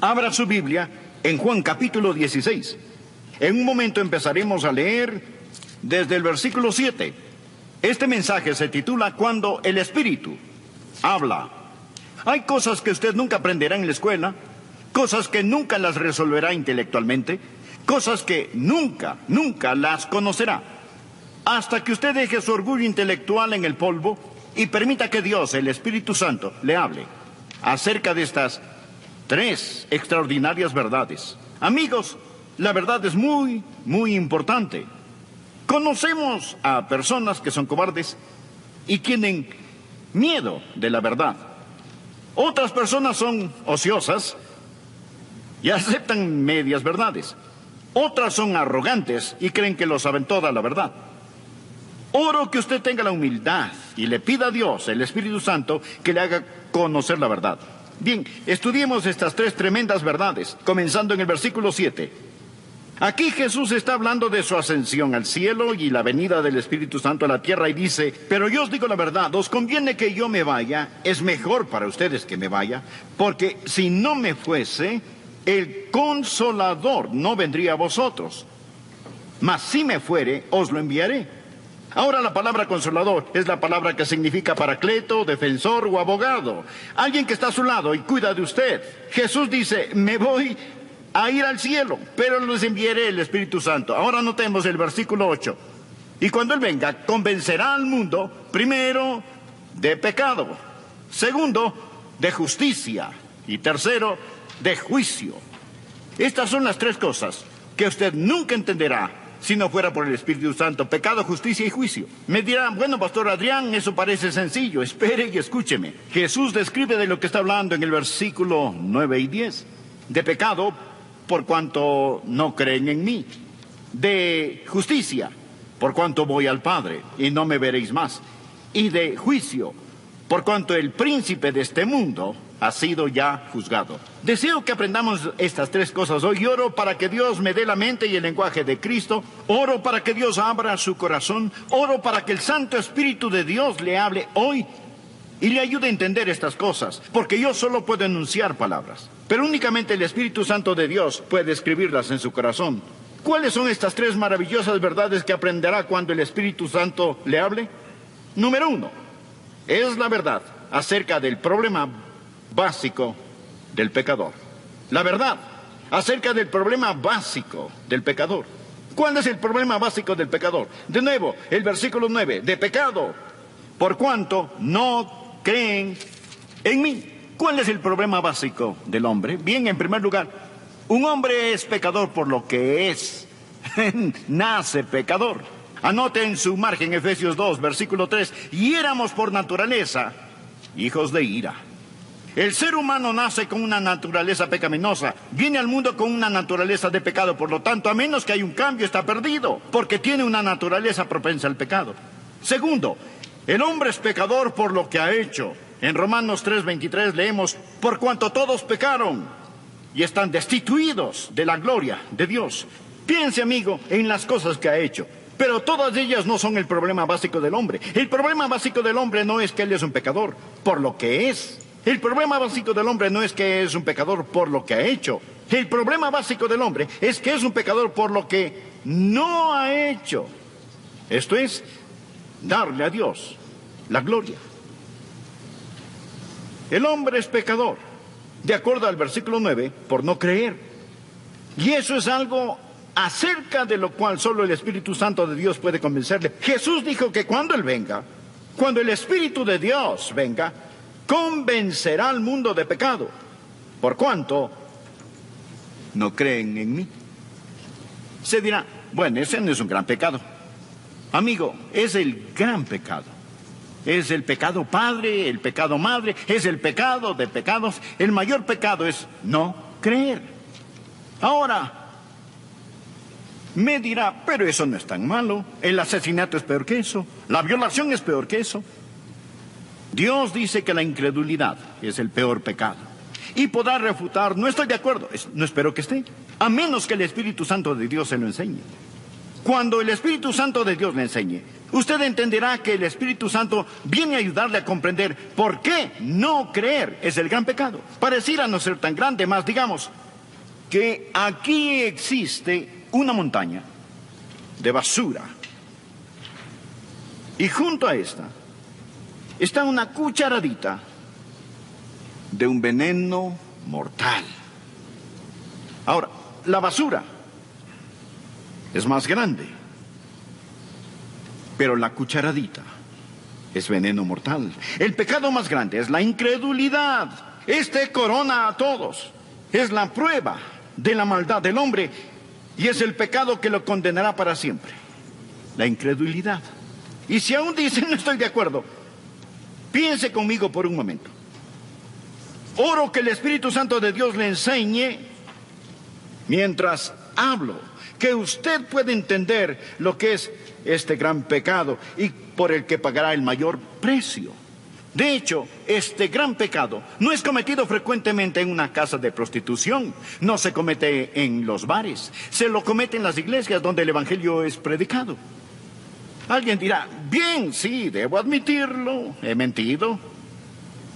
Abra su Biblia en Juan capítulo 16. En un momento empezaremos a leer desde el versículo 7. Este mensaje se titula Cuando el Espíritu habla. Hay cosas que usted nunca aprenderá en la escuela, cosas que nunca las resolverá intelectualmente, cosas que nunca las conocerá, hasta que usted deje su orgullo intelectual en el polvo y permita que Dios, el Espíritu Santo, le hable acerca de estas tres extraordinarias verdades. Amigos, la verdad es muy importante. Conocemos a personas que son cobardes y tienen miedo de la verdad. Otras personas son ociosas y aceptan medias verdades. Otras son arrogantes y creen que lo saben toda la verdad. Oro que usted tenga la humildad y le pida a Dios, el Espíritu Santo, que le haga conocer la verdad. Bien, estudiemos estas tres tremendas verdades, comenzando en el versículo 7. Aquí Jesús está hablando de su ascensión al cielo y la venida del Espíritu Santo a la tierra y dice: pero yo os digo la verdad, os conviene que yo me vaya, es mejor para ustedes que me vaya, porque si no me fuese, el Consolador no vendría a vosotros, mas si me fuere, os lo enviaré. Ahora la palabra consolador es la palabra que significa paracleto, defensor o abogado. Alguien que está a su lado y cuida de usted. Jesús dice: me voy a ir al cielo, pero les enviaré el Espíritu Santo. Ahora notemos el versículo 8. Y cuando Él venga, convencerá al mundo, primero, de pecado, segundo, de justicia y tercero, de juicio. Estas son las tres cosas que usted nunca entenderá si no fuera por el Espíritu Santo: pecado, justicia y juicio. Me dirán: bueno, Pastor Adrián, eso parece sencillo. Espere y escúcheme. Jesús describe de lo que está hablando en el versículo 9 y 10. De pecado, por cuanto no creen en mí. De justicia, por cuanto voy al Padre y no me veréis más. Y de juicio, por cuanto el príncipe de este mundo ha sido ya juzgado. Deseo que aprendamos estas tres cosas hoy. Y oro para que Dios me dé la mente y el lenguaje de Cristo. Oro para que Dios abra su corazón. Oro para que el Santo Espíritu de Dios le hable hoy y le ayude a entender estas cosas, porque yo solo puedo enunciar palabras, pero únicamente el Espíritu Santo de Dios puede escribirlas en su corazón. ¿Cuáles son estas tres maravillosas verdades que aprenderá cuando el Espíritu Santo le hable? Número 1, es la verdad acerca del problema básico del pecador. La verdad acerca del problema básico del pecador. ¿Cuál es el problema básico del pecador? De nuevo, el versículo 9, de pecado, por cuanto no creen en mí. ¿Cuál es el problema básico del hombre? Bien, en primer lugar, un hombre es pecador por lo que es. Nace pecador. Anote en su margen Efesios 2, versículo 3. Y éramos por naturaleza hijos de ira. El ser humano nace con una naturaleza pecaminosa, viene al mundo con una naturaleza de pecado, por lo tanto, a menos que haya un cambio, está perdido, porque tiene una naturaleza propensa al pecado. Segundo, el hombre es pecador por lo que ha hecho. En Romanos 3:23 leemos: por cuanto todos pecaron y están destituidos de la gloria de Dios. Piense, amigo, en las cosas que ha hecho, pero todas ellas no son el problema básico del hombre. El problema básico del hombre no es que él es un pecador por lo que es. El problema básico del hombre no es que es un pecador por lo que ha hecho. El problema básico del hombre es que es un pecador por lo que no ha hecho. Esto es, darle a Dios la gloria. El hombre es pecador, de acuerdo al versículo 9, por no creer. Y eso es algo acerca de lo cual solo el Espíritu Santo de Dios puede convencerle. Jesús dijo que cuando Él venga, cuando el Espíritu de Dios venga, convencerá al mundo de pecado, por cuanto no creen en mí. Se dirá: bueno, ese no es un gran pecado. Amigo, es el gran pecado. Es el pecado padre, el pecado madre, es el pecado de pecados. El mayor pecado es no creer. Ahora, me dirá: pero eso no es tan malo. El asesinato es peor que eso. La violación es peor que eso. Dios dice que la incredulidad es el peor pecado. Y podrá refutar: no estoy de acuerdo. No espero que esté, a menos que el Espíritu Santo de Dios se lo enseñe. Cuando el Espíritu Santo de Dios le enseñe, usted entenderá que el Espíritu Santo viene a ayudarle a comprender por qué no creer es el gran pecado. Pareciera no ser tan grande, más digamos que aquí existe una montaña de basura. Y junto a esta está una cucharadita de un veneno mortal. Ahora, la basura es más grande, pero la cucharadita es veneno mortal. El pecado más grande es la incredulidad. Este corona a todos. Es la prueba de la maldad del hombre y es el pecado que lo condenará para siempre. La incredulidad. Y si aún dice no estoy de acuerdo, piense conmigo por un momento. Oro que el Espíritu Santo de Dios le enseñe mientras hablo, que usted puede entender lo que es este gran pecado y por el que pagará el mayor precio. De hecho, este gran pecado no es cometido frecuentemente en una casa de prostitución, no se comete en los bares, se lo comete en las iglesias donde el evangelio es predicado. Alguien dirá, bien, sí, debo admitirlo, he mentido.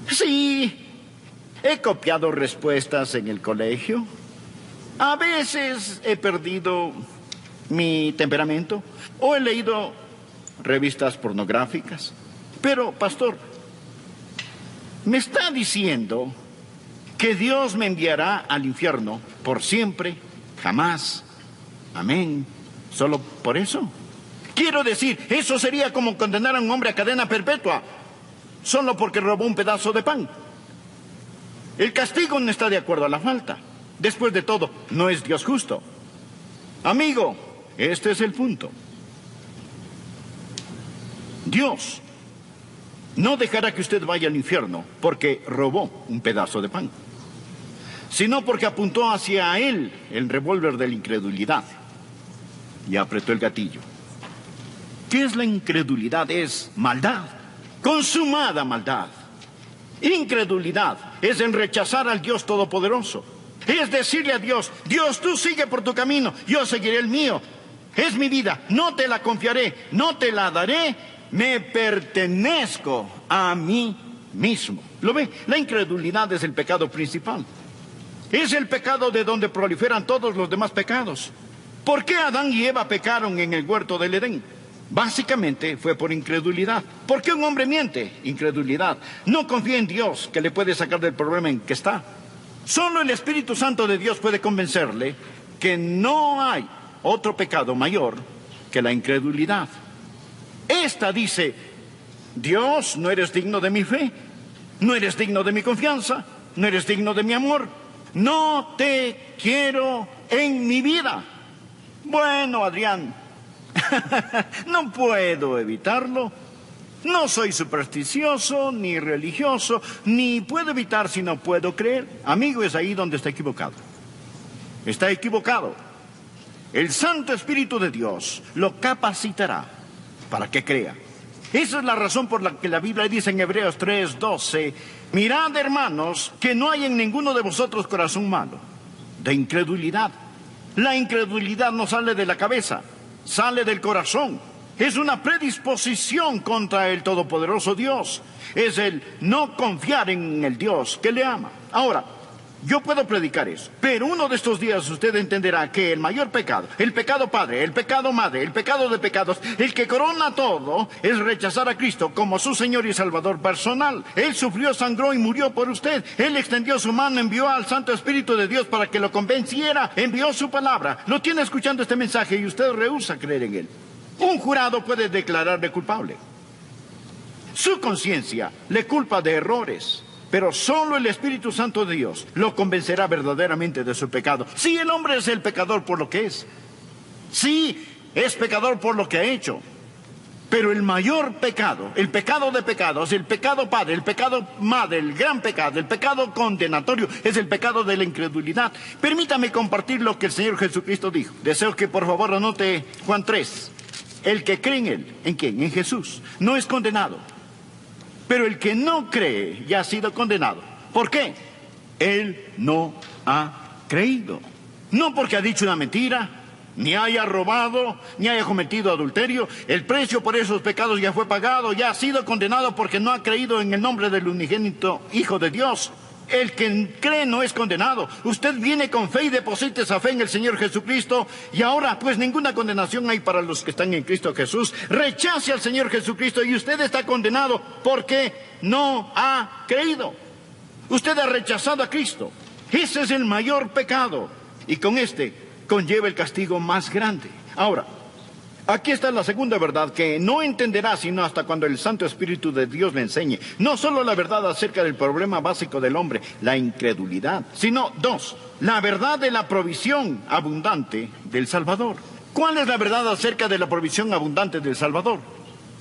Sí, he copiado respuestas en el colegio. A veces he perdido mi temperamento o he leído revistas pornográficas. Pero, pastor, ¿me está diciendo que Dios me enviará al infierno por siempre, jamás? Amén. ¿Solo por eso? Quiero decir, eso sería como condenar a un hombre a cadena perpetua solo porque robó un pedazo de pan. El castigo no está de acuerdo a la falta. Después de todo, no es Dios justo. Amigo, este es el punto. Dios no dejará que usted vaya al infierno porque robó un pedazo de pan, sino porque apuntó hacia él el revólver de la incredulidad y apretó el gatillo. ¿Qué es la incredulidad? Es maldad, consumada maldad. Incredulidad es en rechazar al Dios Todopoderoso. Es decirle a Dios, Dios, tú sigue por tu camino, yo seguiré el mío. Es mi vida, no te la confiaré, no te la daré, me pertenezco a mí mismo. ¿Lo ve? La incredulidad es el pecado principal. Es el pecado de donde proliferan todos los demás pecados. ¿Por qué Adán y Eva pecaron en el huerto del Edén? Básicamente fue por incredulidad. ¿Por qué un hombre miente? Incredulidad. No confía en Dios que le puede sacar del problema en que está. Solo el Espíritu Santo de Dios puede convencerle que no hay otro pecado mayor que la incredulidad. Esta dice, Dios, no eres digno de mi fe, no eres digno de mi confianza, no eres digno de mi amor, no te quiero en mi vida. Bueno, Adrián, no puedo evitarlo. No soy supersticioso, ni religioso, ni puedo evitar si no puedo creer. Amigo, es ahí donde está equivocado. Está equivocado. El Santo Espíritu de Dios lo capacitará para que crea. Esa es la razón por la que la Biblia dice en Hebreos 3:12, mirad, hermanos, que no hay en ninguno de vosotros corazón malo, de incredulidad. La incredulidad no sale de la cabeza, sale del corazón. Es una predisposición contra el Todopoderoso Dios. Es el no confiar en el Dios que le ama. Ahora, yo puedo predicar eso, pero uno de estos días usted entenderá que el mayor pecado, el pecado padre, el pecado madre, el pecado de pecados, el que corona todo, es rechazar a Cristo como su Señor y Salvador personal. Él sufrió, sangró y murió por usted. Él extendió su mano, envió al Santo Espíritu de Dios para que lo convenciera, envió su palabra. Lo tiene escuchando este mensaje y usted rehúsa creer en él. Un jurado puede declararle culpable. Su conciencia le culpa de errores, pero solo el Espíritu Santo de Dios lo convencerá verdaderamente de su pecado. Sí, el hombre es el pecador por lo que es. Sí, es pecador por lo que ha hecho. Pero el mayor pecado, el pecado de pecados, el pecado padre, el pecado madre, el gran pecado, el pecado condenatorio, es el pecado de la incredulidad. Permítame compartir lo que el Señor Jesucristo dijo. Deseo que por favor anote Juan 3. El que cree en Él, ¿en quién? En Jesús, no es condenado. Pero el que no cree ya ha sido condenado. ¿Por qué? Él no ha creído. No porque ha dicho una mentira, ni haya robado, ni haya cometido adulterio. El precio por esos pecados ya fue pagado, ya ha sido condenado porque no ha creído en el nombre del unigénito Hijo de Dios. El que cree no es condenado. Usted viene con fe y deposita esa fe en el Señor Jesucristo. Y ahora, pues ninguna condenación hay para los que están en Cristo Jesús. Rechace al Señor Jesucristo y usted está condenado porque no ha creído. Usted ha rechazado a Cristo. Ese es el mayor pecado. Y con este conlleva el castigo más grande. Ahora, aquí está la segunda verdad que no entenderá sino hasta cuando el Santo Espíritu de Dios le enseñe. No solo la verdad acerca del problema básico del hombre, la incredulidad, sino dos, la verdad de la provisión abundante del Salvador. ¿Cuál es la verdad acerca de la provisión abundante del Salvador?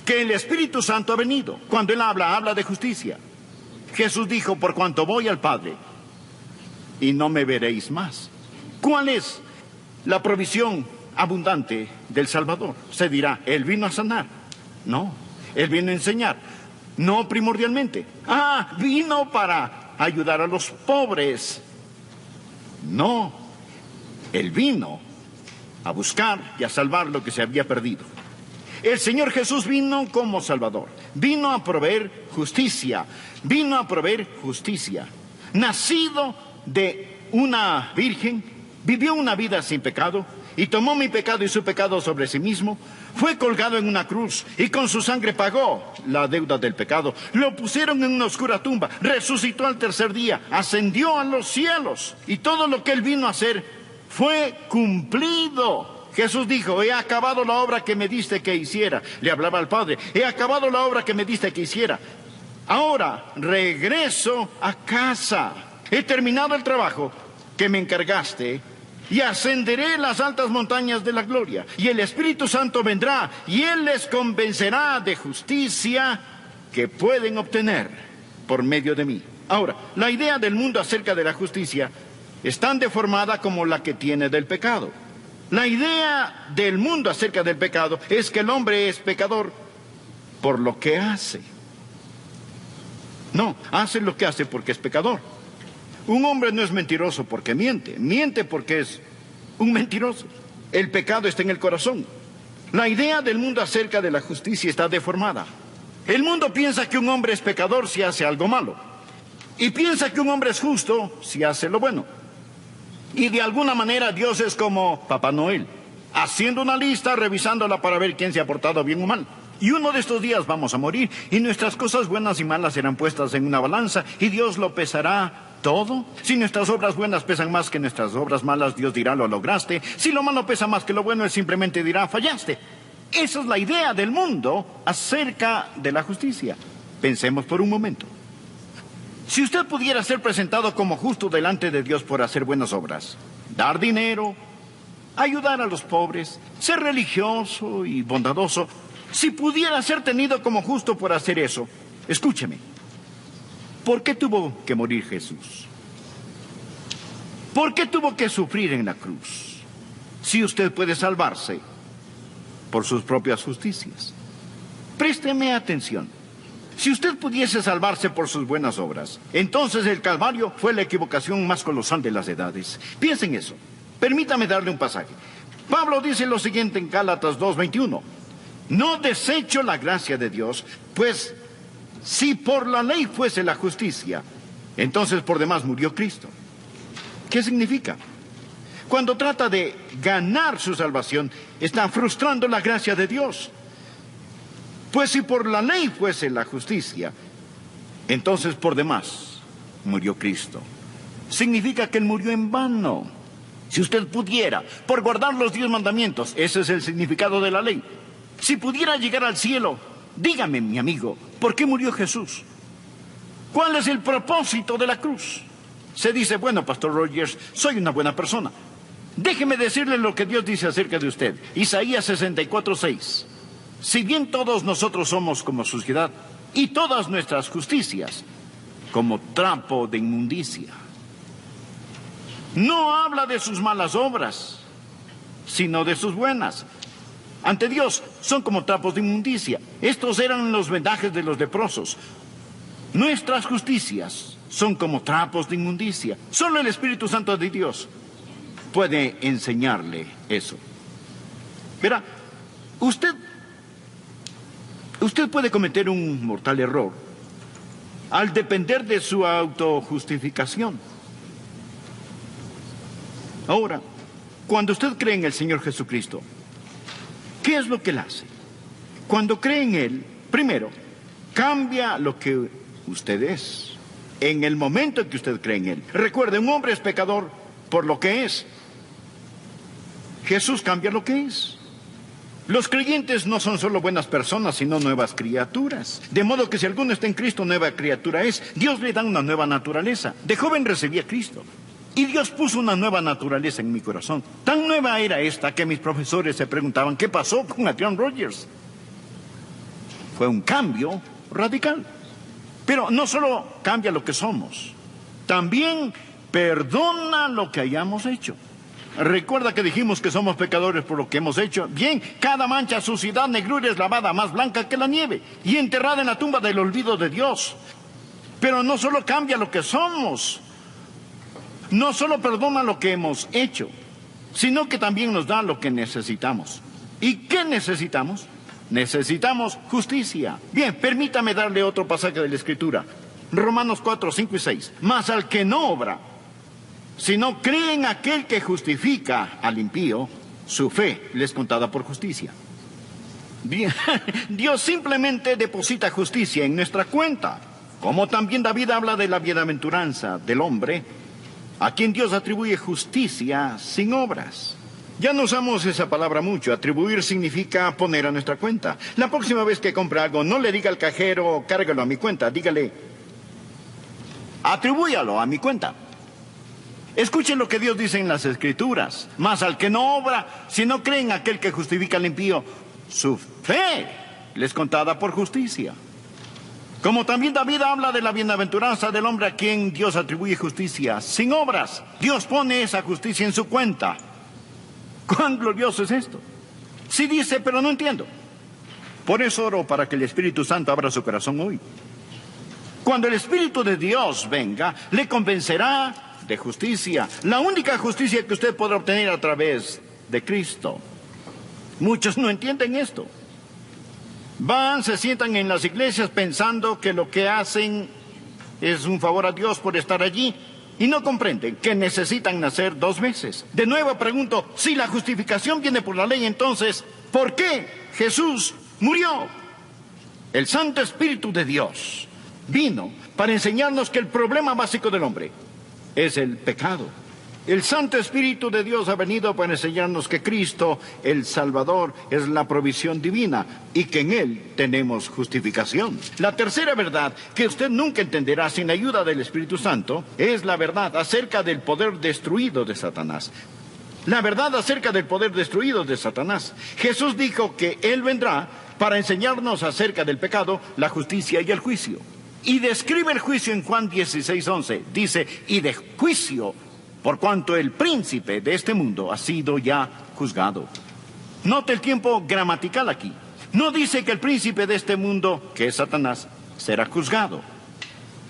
Que el Espíritu Santo ha venido. Cuando Él habla de justicia. Jesús dijo, por cuanto voy al Padre, y no me veréis más. ¿Cuál es la provisión abundante del Salvador? Se dirá, Él vino a sanar. No, Él vino a enseñar. No primordialmente. Vino para ayudar a los pobres. No, Él vino a buscar y a salvar lo que se había perdido. El Señor Jesús vino como Salvador. Vino a proveer justicia. Vino a proveer justicia. Nacido de una virgen, vivió una vida sin pecado y tomó mi pecado y su pecado sobre sí mismo. Fue colgado en una cruz y con su sangre pagó la deuda del pecado. Lo pusieron en una oscura tumba. Resucitó al tercer día. Ascendió a los cielos. Y todo lo que Él vino a hacer fue cumplido. Jesús dijo, he acabado la obra que me diste que hiciera. Le hablaba al Padre. He acabado la obra que me diste que hiciera. Ahora regreso a casa. He terminado el trabajo que me encargaste y ascenderé las altas montañas de la gloria. Y el Espíritu Santo vendrá y Él les convencerá de justicia que pueden obtener por medio de mí. Ahora, la idea del mundo acerca de la justicia es tan deformada como la que tiene del pecado. La idea del mundo acerca del pecado es que el hombre es pecador por lo que hace. No, hace lo que hace porque es pecador. Un hombre no es mentiroso porque miente. Miente porque es un mentiroso. El pecado está en el corazón. La idea del mundo acerca de la justicia está deformada. El mundo piensa que un hombre es pecador si hace algo malo. Y piensa que un hombre es justo si hace lo bueno. Y de alguna manera Dios es como Papá Noel, haciendo una lista, revisándola para ver quién se ha portado bien o mal. Y uno de estos días vamos a morir y nuestras cosas buenas y malas serán puestas en una balanza y Dios lo pesará todo. Si nuestras obras buenas pesan más que nuestras obras malas, Dios dirá, lo lograste. Si lo malo pesa más que lo bueno, Él simplemente dirá, fallaste. Esa es la idea del mundo acerca de la justicia. Pensemos por un momento. Si usted pudiera ser presentado como justo delante de Dios por hacer buenas obras, dar dinero, ayudar a los pobres, ser religioso y bondadoso, si pudiera ser tenido como justo por hacer eso, escúcheme, ¿por qué tuvo que morir Jesús? ¿Por qué tuvo que sufrir en la cruz? Si usted puede salvarse por sus propias justicias. Présteme atención. Si usted pudiese salvarse por sus buenas obras, entonces el Calvario fue la equivocación más colosal de las edades. Piensen eso. Permítame darle un pasaje. Pablo dice lo siguiente en Gálatas 2:21. No desecho la gracia de Dios, pues si por la ley fuese la justicia, entonces por demás murió Cristo. ¿Qué significa? Cuando trata de ganar su salvación, está frustrando la gracia de Dios. Pues si por la ley fuese la justicia, entonces por demás murió Cristo. Significa que Él murió en vano. Si usted pudiera, por guardar los 10 mandamientos, ese es el significado de la ley. Si pudiera llegar al cielo, dígame, mi amigo, ¿por qué murió Jesús? ¿Cuál es el propósito de la cruz? Se dice, bueno, Pastor Rogers, soy una buena persona. Déjeme decirle lo que Dios dice acerca de usted. Isaías 64:6. Si bien todos nosotros somos como suciedad, y todas nuestras justicias como trapo de inmundicia. No habla de sus malas obras, sino de sus buenas. Ante Dios son como trapos de inmundicia. Estos eran los vendajes de los leprosos. Nuestras justicias son como trapos de inmundicia. Solo el Espíritu Santo de Dios puede enseñarle eso. Verá, usted puede cometer un mortal error al depender de su autojustificación. Ahora, cuando usted cree en el Señor Jesucristo, ¿qué es lo que Él hace? Cuando cree en Él, primero, cambia lo que usted es. En el momento en que usted cree en Él. Recuerde, un hombre es pecador por lo que es. Jesús cambia lo que es. Los creyentes no son solo buenas personas, sino nuevas criaturas. De modo que si alguno está en Cristo, nueva criatura es. Dios le da una nueva naturaleza. De joven recibí a Cristo. Y Dios puso una nueva naturaleza en mi corazón. Tan nueva era esta que mis profesores se preguntaban, ¿qué pasó con Adrian Rogers? Fue un cambio radical. Pero no solo cambia lo que somos, también perdona lo que hayamos hecho. Recuerda que dijimos que somos pecadores por lo que hemos hecho. Bien, cada mancha, suciedad, negrura es lavada más blanca que la nieve y enterrada en la tumba del olvido de Dios. Pero no solo cambia lo que somos, no solo perdona lo que hemos hecho, sino que también nos da lo que necesitamos. ¿Y qué necesitamos? Necesitamos justicia. Bien, permítame darle otro pasaje de la Escritura. Romanos 4, 5 y 6. Mas al que no obra, sino cree en aquel que justifica al impío, su fe le es contada por justicia. Bien, Dios simplemente deposita justicia en nuestra cuenta. Como también David habla de la bienaventuranza del hombre, a quien Dios atribuye justicia sin obras. Ya no usamos esa palabra mucho. Atribuir significa poner a nuestra cuenta. La próxima vez que compre algo, no le diga al cajero, cárgalo a mi cuenta. Dígale, atribúyalo a mi cuenta. Escuchen lo que Dios dice en las Escrituras. Mas al que no obra, si no cree en aquel que justifica al impío, su fe le es contada por justicia. Como también David habla de la bienaventuranza del hombre a quien Dios atribuye justicia sin obras. Dios pone esa justicia en su cuenta. ¿Cuán glorioso es esto? Sí dice, pero no entiendo. Por eso oro para que el Espíritu Santo abra su corazón hoy. Cuando el Espíritu de Dios venga, le convencerá de justicia. La única justicia que usted podrá obtener a través de Cristo. Muchos no entienden esto. Van, se sientan en las iglesias pensando que lo que hacen es un favor a Dios por estar allí. Y no comprenden que necesitan nacer 2 veces. De nuevo pregunto, si la justificación viene por la ley, entonces, ¿por qué Jesús murió? El Santo Espíritu de Dios vino para enseñarnos que el problema básico del hombre es el pecado. El Santo Espíritu de Dios ha venido para enseñarnos que Cristo, el Salvador, es la provisión divina y que en Él tenemos justificación. La tercera verdad que usted nunca entenderá sin la ayuda del Espíritu Santo es la verdad acerca del poder destruido de Satanás. La verdad acerca del poder destruido de Satanás. Jesús dijo que Él vendrá para enseñarnos acerca del pecado, la justicia y el juicio. Y describe el juicio en Juan 16:11. Dice, y de juicio por cuanto el príncipe de este mundo ha sido ya juzgado. Note el tiempo gramatical aquí. No dice que el príncipe de este mundo, que es Satanás, será juzgado.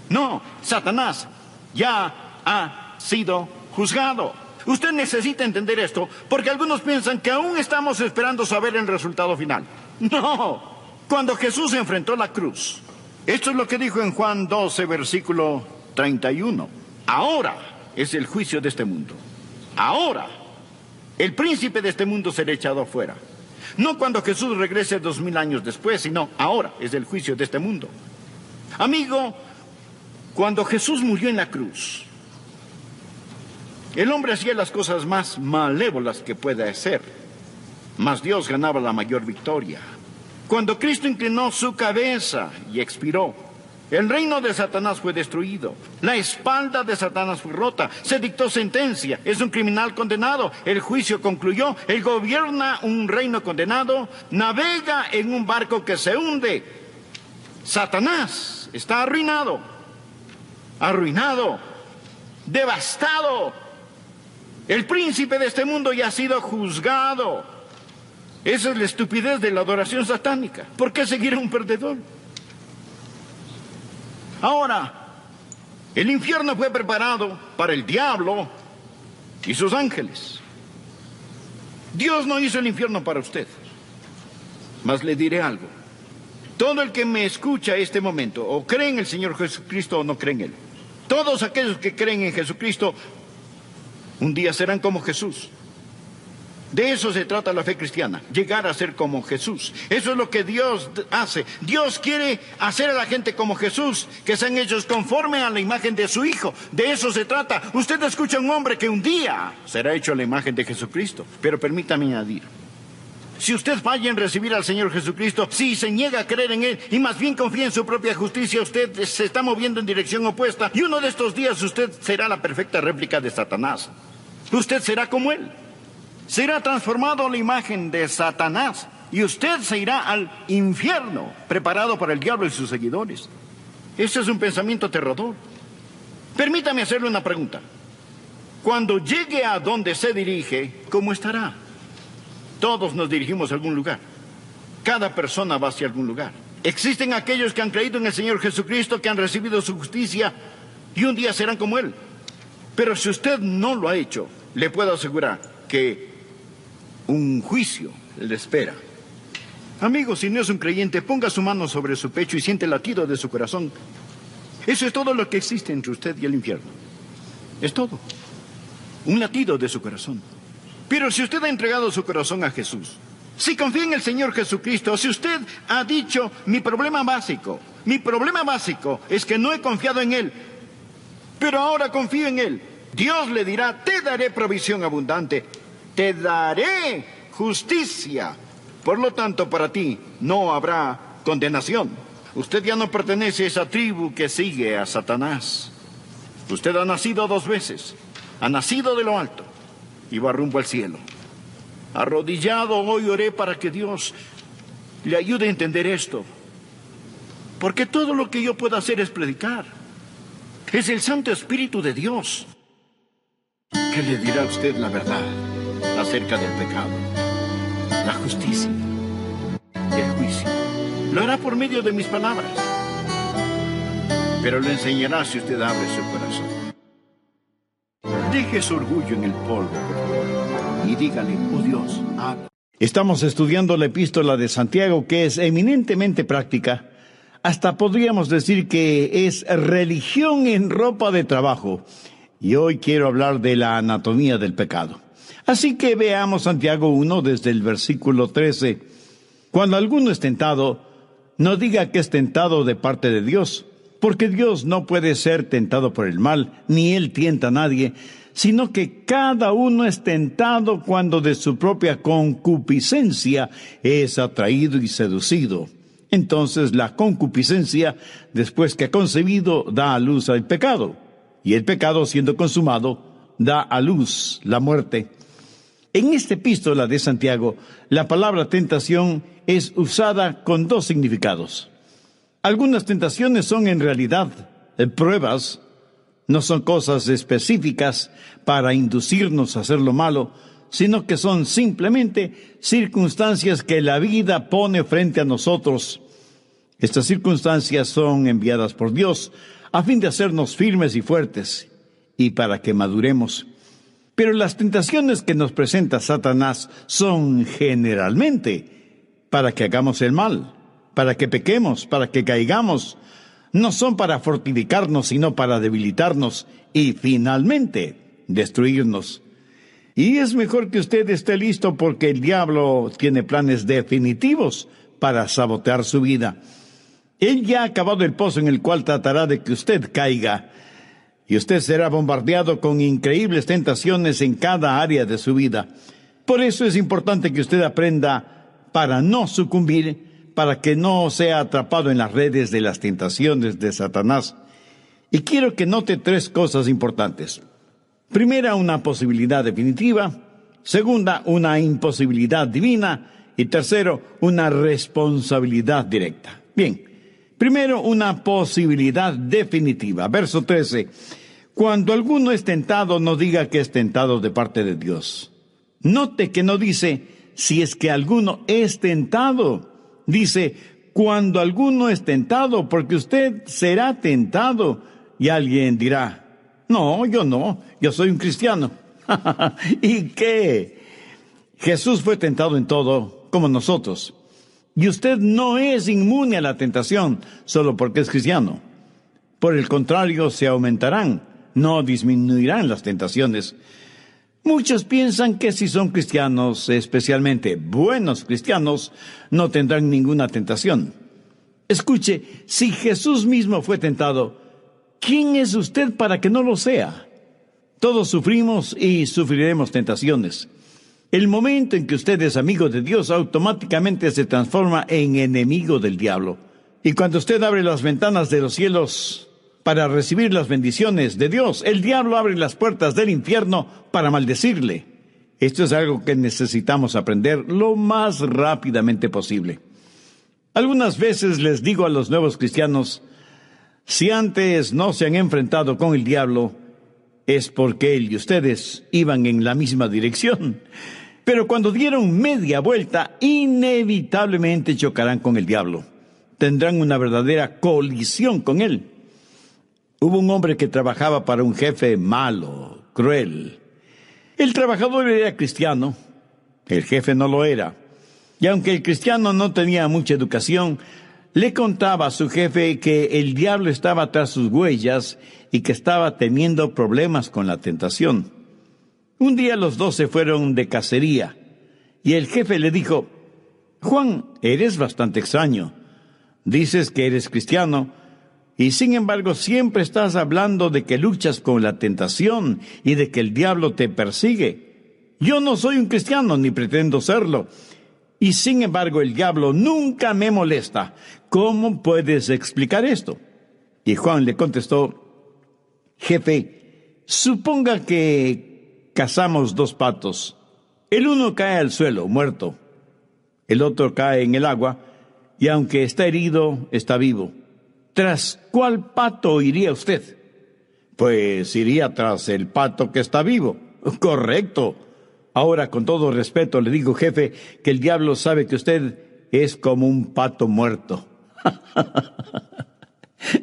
No, Satanás ya ha sido juzgado. Usted necesita entender esto, porque algunos piensan que aún estamos esperando saber el resultado final. No, cuando Jesús enfrentó la cruz, esto es lo que dijo en Juan 12, versículo 31. Ahora es el juicio de este mundo. Ahora, el príncipe de este mundo será echado afuera. No cuando Jesús regrese 2000 años después, sino ahora es el juicio de este mundo. Amigo, cuando Jesús murió en la cruz, el hombre hacía las cosas más malévolas que pueda hacer, mas Dios ganaba la mayor victoria. Cuando Cristo inclinó su cabeza y expiró, el reino de Satanás fue destruido. La espalda de Satanás fue rota. Se dictó sentencia. Es un criminal condenado. El juicio concluyó. Él gobierna un reino condenado. Navega en un barco que se hunde. Satanás está arruinado. Arruinado. Devastado. El príncipe de este mundo ya ha sido juzgado. Esa es la estupidez de la adoración satánica. ¿Por qué seguir a un perdedor? Ahora, el infierno fue preparado para el diablo y sus ángeles. Dios no hizo el infierno para usted. Mas le diré algo. Todo el que me escucha este momento, o cree en el Señor Jesucristo o no cree en Él, todos aquellos que creen en Jesucristo, un día serán como Jesús. De eso se trata la fe cristiana, llegar a ser como Jesús. Eso es lo que Dios hace. Dios quiere hacer a la gente como Jesús, que sean hechos conforme a la imagen de su Hijo. De eso se trata. Usted escucha a un hombre que un día será hecho a la imagen de Jesucristo. Pero permítame añadir, si usted falla en recibir al Señor Jesucristo, si se niega a creer en Él y más bien confía en su propia justicia, usted se está moviendo en dirección opuesta. Y uno de estos días usted será la perfecta réplica de Satanás. Usted será como Él. Será transformado a la imagen de Satanás y usted se irá al infierno preparado para el diablo y sus seguidores. Ese es un pensamiento aterrador. Permítame hacerle una pregunta. Cuando llegue a donde se dirige, ¿cómo estará? Todos nos dirigimos a algún lugar. Cada persona va hacia algún lugar. Existen aquellos que han creído en el Señor Jesucristo, que han recibido su justicia y un día serán como Él. Pero si usted no lo ha hecho, le puedo asegurar que un juicio le espera. Amigo, si no es un creyente, ponga su mano sobre su pecho y siente el latido de su corazón. Eso es todo lo que existe entre usted y el infierno. Es todo. Un latido de su corazón. Pero si usted ha entregado su corazón a Jesús, si confía en el Señor Jesucristo, si usted ha dicho, mi problema básico es que no he confiado en Él, pero ahora confío en Él, Dios le dirá, te daré provisión abundante, te daré justicia. Por lo tanto, para ti no habrá condenación. Usted ya no pertenece a esa tribu que sigue a Satanás. Usted ha nacido 2 veces. Ha nacido de lo alto y va rumbo al cielo. Arrodillado hoy oré para que Dios le ayude a entender esto. Porque todo lo que yo puedo hacer es predicar. Es el Santo Espíritu de Dios que le dirá a usted la verdad acerca del pecado, la justicia y el juicio. Lo hará por medio de mis palabras, pero lo enseñará si usted abre su corazón. Deje su orgullo en el polvo, por favor, y dígale, oh Dios, habla. Estamos estudiando la epístola de Santiago, que es eminentemente práctica. Hasta podríamos decir que es religión en ropa de trabajo. Y hoy quiero hablar de la anatomía del pecado. Así que veamos Santiago 1 desde el versículo 13. Cuando alguno es tentado, no diga que es tentado de parte de Dios, porque Dios no puede ser tentado por el mal, ni Él tienta a nadie, sino que cada uno es tentado cuando de su propia concupiscencia es atraído y seducido. Entonces la concupiscencia, después que ha concebido, da a luz al pecado. Y el pecado, siendo consumado, da a luz la muerte. En esta epístola de Santiago, la palabra tentación es usada con 2 significados. Algunas tentaciones son en realidad pruebas, no son cosas específicas para inducirnos a hacer lo malo, sino que son simplemente circunstancias que la vida pone frente a nosotros. Estas circunstancias son enviadas por Dios a fin de hacernos firmes y fuertes y para que maduremos. Pero las tentaciones que nos presenta Satanás son generalmente para que hagamos el mal, para que pequemos, para que caigamos. No son para fortificarnos, sino para debilitarnos y finalmente destruirnos. Y es mejor que usted esté listo porque el diablo tiene planes definitivos para sabotear su vida. Él ya ha acabado el pozo en el cual tratará de que usted caiga. Y usted será bombardeado con increíbles tentaciones en cada área de su vida. Por eso es importante que usted aprenda para no sucumbir, para que no sea atrapado en las redes de las tentaciones de Satanás. Y quiero que note 3 cosas importantes. Primera, una posibilidad definitiva. Segunda, una imposibilidad divina. Y tercero, una responsabilidad directa. Bien, primero, una posibilidad definitiva. Verso 13. Cuando alguno es tentado, no diga que es tentado de parte de Dios. Note que no dice, si es que alguno es tentado. Dice, cuando alguno es tentado, porque usted será tentado. Y alguien dirá, no, yo soy un cristiano. ¿Y qué? Jesús fue tentado en todo, como nosotros. Y usted no es inmune a la tentación solo porque es cristiano. Por el contrario, se aumentarán, no disminuirán las tentaciones. Muchos piensan que si son cristianos, especialmente buenos cristianos, no tendrán ninguna tentación. Escuche, si Jesús mismo fue tentado, ¿quién es usted para que no lo sea? Todos sufrimos y sufriremos tentaciones. El momento en que usted es amigo de Dios, automáticamente se transforma en enemigo del diablo. Y cuando usted abre las ventanas de los cielos para recibir las bendiciones de Dios, el diablo abre las puertas del infierno para maldecirle. Esto es algo que necesitamos aprender lo más rápidamente posible. Algunas veces les digo a los nuevos cristianos, si antes no se han enfrentado con el diablo, es porque él y ustedes iban en la misma dirección. Pero cuando dieron media vuelta, inevitablemente chocarán con el diablo. Tendrán una verdadera colisión con él. Hubo un hombre que trabajaba para un jefe malo, cruel. El trabajador era cristiano, el jefe no lo era. Y aunque el cristiano no tenía mucha educación, le contaba a su jefe que el diablo estaba tras sus huellas y que estaba teniendo problemas con la tentación. Un día los dos se fueron de cacería y el jefe le dijo, Juan, eres bastante extraño. Dices que eres cristiano y sin embargo siempre estás hablando de que luchas con la tentación y de que el diablo te persigue. Yo no soy un cristiano ni pretendo serlo. Y sin embargo el diablo nunca me molesta. ¿Cómo puedes explicar esto? Y Juan le contestó, jefe, suponga que cazamos 2 patos. El uno cae al suelo, muerto. El otro cae en el agua y aunque está herido, está vivo. ¿Tras cuál pato iría usted? Pues iría tras el pato que está vivo. Correcto. Ahora, con todo respeto, le digo, jefe, que el diablo sabe que usted es como un pato muerto.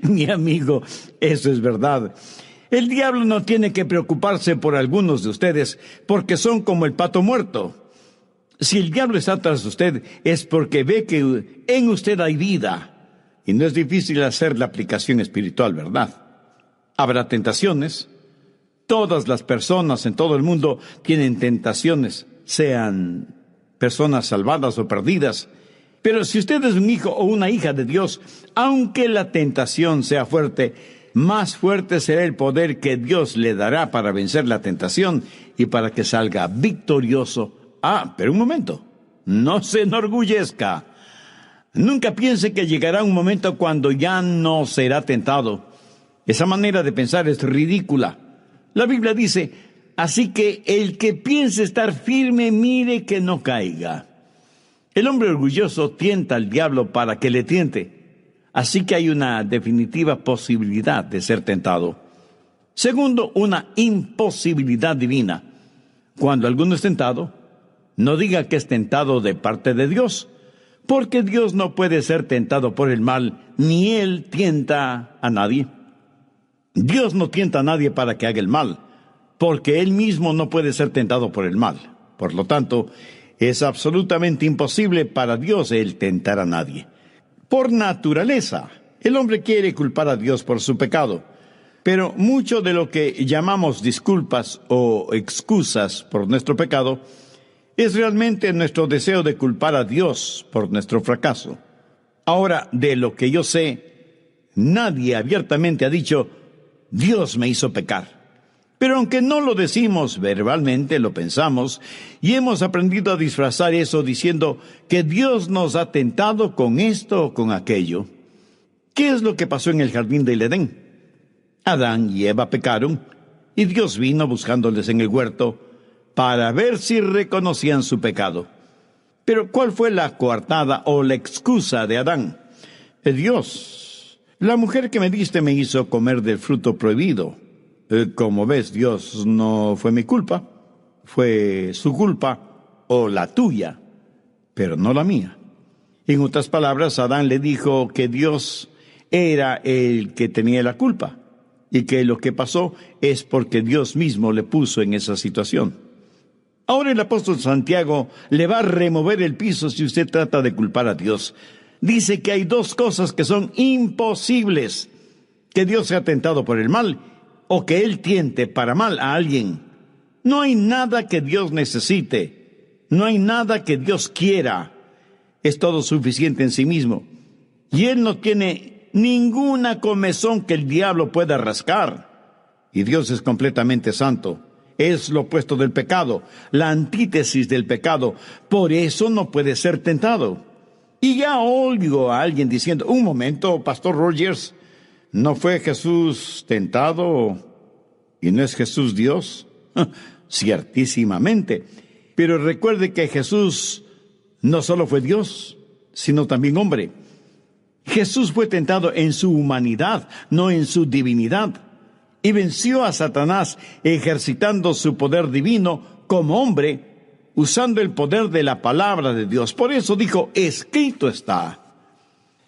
Mi amigo, eso es verdad. El diablo no tiene que preocuparse por algunos de ustedes, porque son como el pato muerto. Si el diablo está tras de usted, es porque ve que en usted hay vida. Y no es difícil hacer la aplicación espiritual, ¿verdad? Habrá tentaciones. Todas las personas en todo el mundo tienen tentaciones, sean personas salvadas o perdidas. Pero si usted es un hijo o una hija de Dios, aunque la tentación sea fuerte, más fuerte será el poder que Dios le dará para vencer la tentación y para que salga victorioso. Pero un momento, no se enorgullezca. Nunca piense que llegará un momento cuando ya no será tentado. Esa manera de pensar es ridícula. La Biblia dice, así que el que piense estar firme, mire que no caiga. El hombre orgulloso tienta al diablo para que le tiente. Así que hay una definitiva posibilidad de ser tentado. Segundo, una imposibilidad divina. Cuando alguno es tentado, no diga que es tentado de parte de Dios, porque Dios no puede ser tentado por el mal, ni Él tienta a nadie. Dios no tienta a nadie para que haga el mal, porque Él mismo no puede ser tentado por el mal. Por lo tanto, es absolutamente imposible para Dios el tentar a nadie. Por naturaleza, el hombre quiere culpar a Dios por su pecado, pero mucho de lo que llamamos disculpas o excusas por nuestro pecado es realmente nuestro deseo de culpar a Dios por nuestro fracaso. Ahora, de lo que yo sé, nadie abiertamente ha dicho, Dios me hizo pecar. Pero aunque no lo decimos verbalmente, lo pensamos, y hemos aprendido a disfrazar eso diciendo que Dios nos ha tentado con esto o con aquello. ¿Qué es lo que pasó en el jardín del Edén? Adán y Eva pecaron, y Dios vino buscándoles en el huerto para ver si reconocían su pecado. Pero ¿cuál fue la coartada o la excusa de Adán? Dios, la mujer que me diste me hizo comer del fruto prohibido. Como ves, Dios, no fue mi culpa, fue su culpa o la tuya, pero no la mía. En otras palabras, Adán le dijo que Dios era el que tenía la culpa y que lo que pasó es porque Dios mismo le puso en esa situación. Ahora el apóstol Santiago le va a remover el piso si usted trata de culpar a Dios. Dice que hay dos cosas que son imposibles: que Dios sea tentado por el mal o que Él tiente para mal a alguien. No hay nada que Dios necesite, no hay nada que Dios quiera. Es todo suficiente en sí mismo. Y Él no tiene ninguna comezón que el diablo pueda rascar. Y Dios es completamente santo. Es lo opuesto del pecado, la antítesis del pecado. Por eso no puede ser tentado. Y ya oigo a alguien diciendo: un momento, Pastor Rogers, ¿no fue Jesús tentado y no es Jesús Dios? Ciertísimamente. Pero recuerde que Jesús no solo fue Dios, sino también hombre. Jesús fue tentado en su humanidad, no en su divinidad. Y venció a Satanás ejercitando su poder divino como hombre, usando el poder de la palabra de Dios. Por eso dijo: escrito está.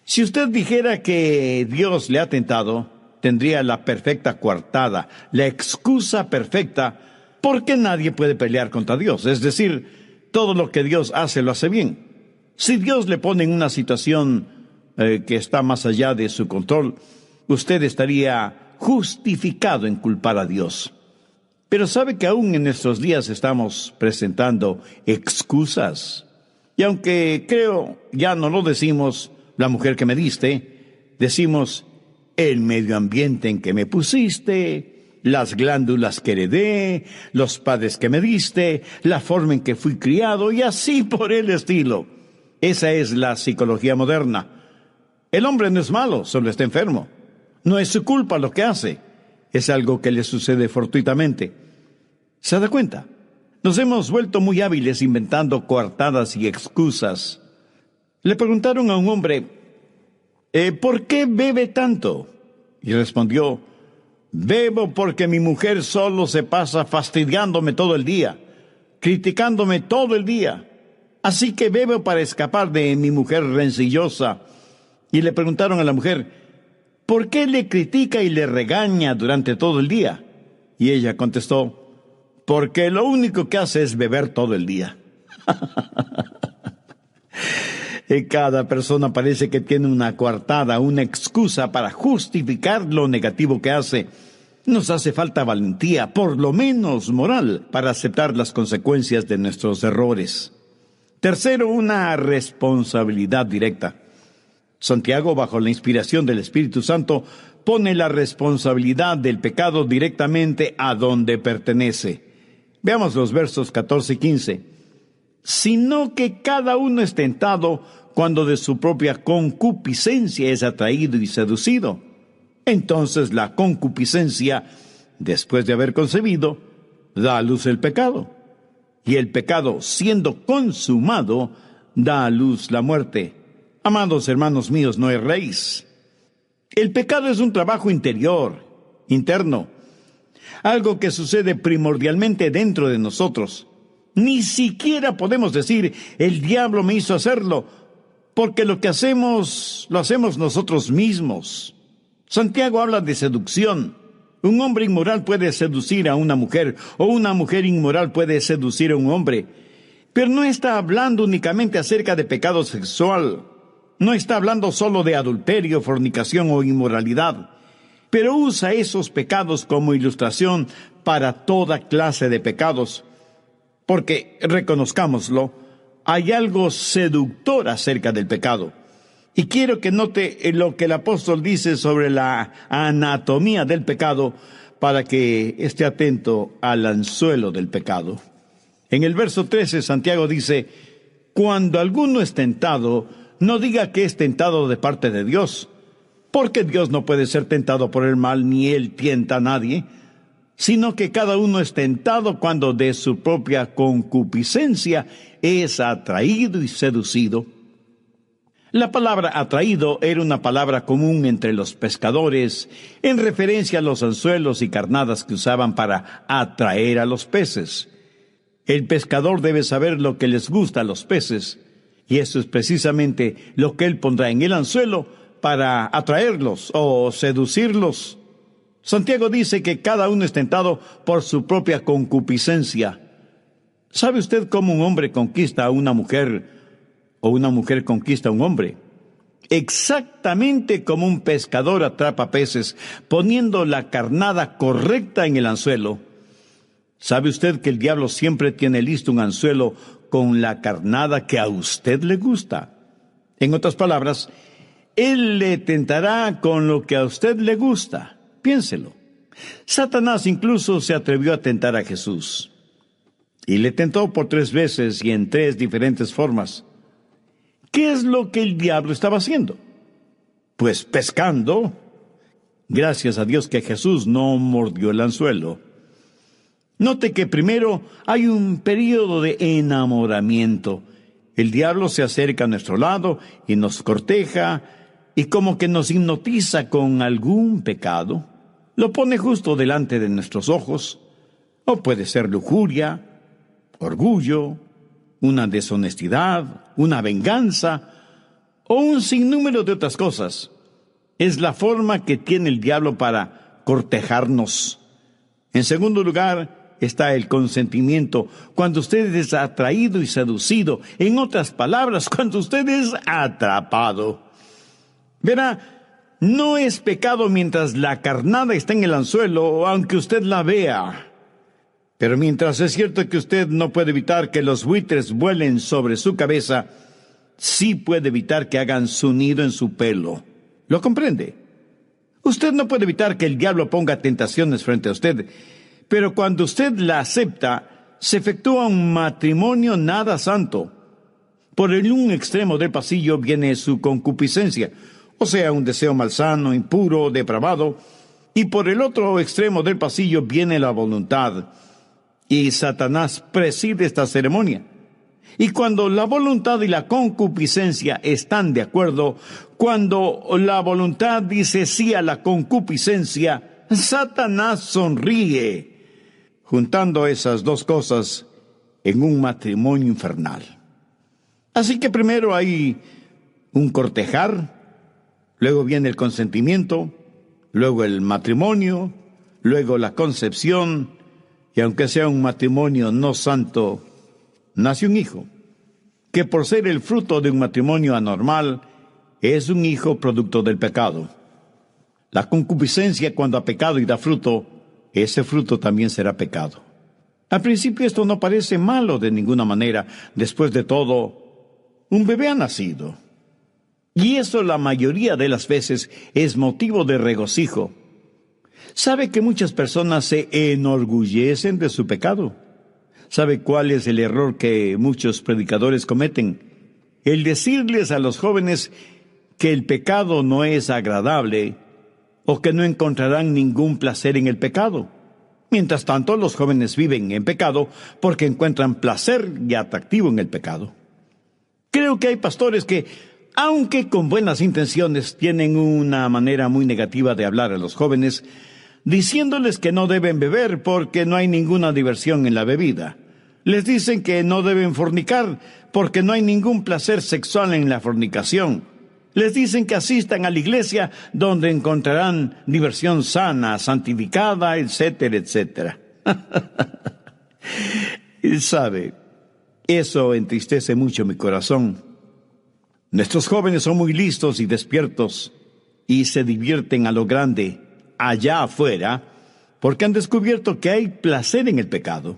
Si usted dijera que Dios le ha tentado, tendría la perfecta coartada, la excusa perfecta, porque nadie puede pelear contra Dios. Es decir, todo lo que Dios hace lo hace bien. Si Dios le pone en una situación que está más allá de su control, usted estaría justificado en culpar a Dios. Pero sabe que aún en nuestros días estamos presentando excusas. Y aunque creo ya no lo decimos, la mujer que me diste, decimos el medio ambiente en que me pusiste, las glándulas que heredé, los padres que me diste, la forma en que fui criado y así por el estilo. Esa es la psicología moderna. El hombre no es malo, solo está enfermo. No es su culpa lo que hace, es algo que le sucede fortuitamente. ¿Se da cuenta? Nos hemos vuelto muy hábiles inventando coartadas y excusas. Le preguntaron a un hombre: ¿por qué bebe tanto? Y respondió: bebo porque mi mujer solo se pasa fastidiándome todo el día, criticándome todo el día. Así que bebo para escapar de mi mujer rencillosa. Y le preguntaron a la mujer: ¿por qué le critica y le regaña durante todo el día? Y ella contestó: porque lo único que hace es beber todo el día. Cada persona parece que tiene una coartada, una excusa para justificar lo negativo que hace. Nos hace falta valentía, por lo menos moral, para aceptar las consecuencias de nuestros errores. Tercero, una responsabilidad directa. Santiago, bajo la inspiración del Espíritu Santo, pone la responsabilidad del pecado directamente a donde pertenece. Veamos los versos 14 y 15. Sino que cada uno es tentado cuando de su propia concupiscencia es atraído y seducido. Entonces la concupiscencia, después de haber concebido, da a luz el pecado. Y el pecado, siendo consumado, da a luz la muerte. Amados hermanos míos, no erréis. El pecado es un trabajo interior, interno, algo que sucede primordialmente dentro de nosotros. Ni siquiera podemos decir: el diablo me hizo hacerlo, porque lo que hacemos, lo hacemos nosotros mismos. Santiago habla de seducción. Un hombre inmoral puede seducir a una mujer, o una mujer inmoral puede seducir a un hombre. Pero no está hablando únicamente acerca de pecado sexual. No está hablando solo de adulterio, fornicación o inmoralidad. Pero usa esos pecados como ilustración para toda clase de pecados. Porque, reconozcámoslo, hay algo seductor acerca del pecado. Y quiero que note lo que el apóstol dice sobre la anatomía del pecado para que esté atento al anzuelo del pecado. En el verso 13, Santiago dice: cuando alguno es tentado, no diga que es tentado de parte de Dios, porque Dios no puede ser tentado por el mal, ni Él tienta a nadie, sino que cada uno es tentado cuando de su propia concupiscencia es atraído y seducido. La palabra atraído era una palabra común entre los pescadores en referencia a los anzuelos y carnadas que usaban para atraer a los peces. El pescador debe saber lo que les gusta a los peces, y eso es precisamente lo que él pondrá en el anzuelo para atraerlos o seducirlos. Santiago dice que cada uno es tentado por su propia concupiscencia. ¿Sabe usted cómo un hombre conquista a una mujer o una mujer conquista a un hombre? Exactamente como un pescador atrapa peces, poniendo la carnada correcta en el anzuelo. ¿Sabe usted que el diablo siempre tiene listo un anzuelo con la carnada que a usted le gusta? En otras palabras, él le tentará con lo que a usted le gusta. Piénselo. Satanás incluso se atrevió a tentar a Jesús. Y le tentó por 3 veces y en 3 diferentes formas. ¿Qué es lo que el diablo estaba haciendo? Pues pescando. Gracias a Dios que Jesús no mordió el anzuelo. Note que primero hay un período de enamoramiento. El diablo se acerca a nuestro lado y nos corteja y como que nos hipnotiza con algún pecado. Lo pone justo delante de nuestros ojos. O puede ser lujuria, orgullo, una deshonestidad, una venganza o un sinnúmero de otras cosas. Es la forma que tiene el diablo para cortejarnos. En segundo lugar está el consentimiento, cuando usted es atraído y seducido. En otras palabras, cuando usted es atrapado. Verá, no es pecado mientras la carnada está en el anzuelo, aunque usted la vea. Pero mientras es cierto que usted no puede evitar que los buitres vuelen sobre su cabeza, sí puede evitar que hagan su nido en su pelo. ¿Lo comprende? Usted no puede evitar que el diablo ponga tentaciones frente a usted, pero cuando usted la acepta, se efectúa un matrimonio nada santo. Por el un extremo del pasillo viene su concupiscencia, o sea, un deseo malsano, impuro, depravado, y por el otro extremo del pasillo viene la voluntad. Y Satanás preside esta ceremonia. Y cuando la voluntad y la concupiscencia están de acuerdo, cuando la voluntad dice sí a la concupiscencia, Satanás sonríe, juntando esas 2 cosas en un matrimonio infernal. Así que primero hay un cortejar, luego viene el consentimiento, luego el matrimonio, luego la concepción, y aunque sea un matrimonio no santo, nace un hijo, que por ser el fruto de un matrimonio anormal, es un hijo producto del pecado. La concupiscencia, cuando ha pecado y da fruto, ese fruto también será pecado. Al principio esto no parece malo de ninguna manera. Después de todo, un bebé ha nacido. Y eso la mayoría de las veces es motivo de regocijo. ¿Sabe que muchas personas se enorgullecen de su pecado? ¿Sabe cuál es el error que muchos predicadores cometen? El decirles a los jóvenes que el pecado no es agradable o que no encontrarán ningún placer en el pecado. Mientras tanto, los jóvenes viven en pecado porque encuentran placer y atractivo en el pecado. Creo que hay pastores que, aunque con buenas intenciones, tienen una manera muy negativa de hablar a los jóvenes, diciéndoles que no deben beber porque no hay ninguna diversión en la bebida. Les dicen que no deben fornicar porque no hay ningún placer sexual en la fornicación. Les dicen que asistan a la iglesia donde encontrarán diversión sana, santificada, etcétera, etcétera. ¿Sabe? Eso entristece mucho mi corazón. Nuestros jóvenes son muy listos y despiertos y se divierten a lo grande allá afuera porque han descubierto que hay placer en el pecado.